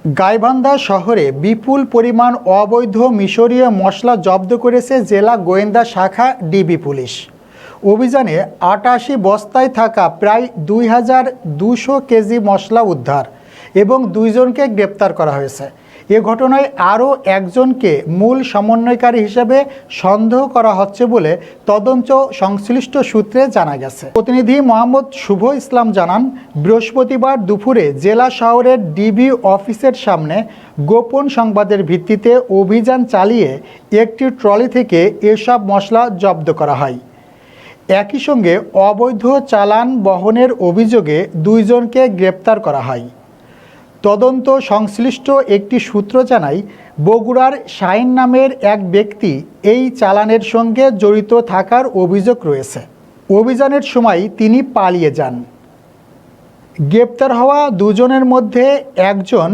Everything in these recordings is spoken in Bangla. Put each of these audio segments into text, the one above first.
গাইবান্ধা শহরে বিপুল পরিমাণ অবৈধ মিশরীয় মশলা জব্দ করেছে জেলা গোয়েন্দা শাখা ডিবি পুলিশ। অভিযানে ৮৮ বস্তায় থাকা প্রায় ২,২০০ কেজি মশলা উদ্ধার এবং ২ জনকে গ্রেপ্তার করা হয়েছে। এ ঘটনায় আরও একজনকে মূল সমন্বয়কারী হিসেবে সন্দেহ করা হচ্ছে বলে তদন্ত সংশ্লিষ্ট সূত্রে জানা গেছে। প্রতিনিধি মোহাম্মদ শুভ ইসলাম জানান, বৃহস্পতিবার দুপুরে জেলা শহরের ডিবি অফিসের সামনে গোপন সংবাদের ভিত্তিতে অভিযান চালিয়ে একটি ট্রলি থেকে এসব মশলা জব্দ করা হয়। একই সঙ্গে অবৈধ চালান বহনের অভিযোগে ২ জনকে গ্রেপ্তার করা হয়। তদন্ত সংশ্লিষ্ট একটি সূত্র জানায়, বগুড়ার শাহিন নামের এক ব্যক্তি এই চালানের সঙ্গে জড়িত থাকার অভিযোগ রয়েছে। অভিযানের সময় তিনি পালিয়ে যান। গ্রেপ্তার হওয়া ২ জনের মধ্যে একজন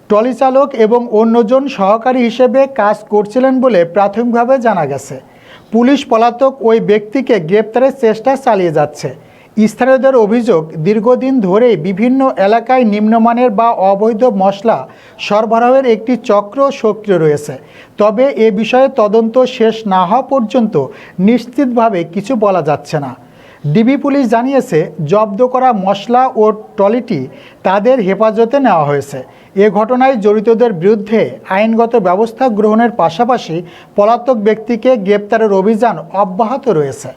ট্রলি চালক এবং অন্যজন সহকারী হিসেবে কাজ করছিলেন বলে প্রাথমিকভাবে জানা গেছে। পুলিশ পলাতক ওই ব্যক্তিকে গ্রেপ্তারের চেষ্টা চালিয়ে যাচ্ছে। স্থানীয়দের অভিযোগ, দীর্ঘদিন ধরেই বিভিন্ন এলাকায় নিম্নমানের বা অবৈধ মশলা সরবরাহের একটি চক্র সক্রিয় রয়েছে। তবে এ বিষয়ে তদন্ত শেষ না হওয়া পর্যন্ত নিশ্চিতভাবে কিছু বলা যাচ্ছে না। ডিবি পুলিশ জানিয়েছে, জব্দ করা মশলা ও ট্রলিটি তাদের হেফাজতে নেওয়া হয়েছে। এ ঘটনায় জড়িতদের বিরুদ্ধে আইনগত ব্যবস্থা গ্রহণের পাশাপাশি পলাতক ব্যক্তিকে গ্রেপ্তারের অভিযান অব্যাহত রয়েছে।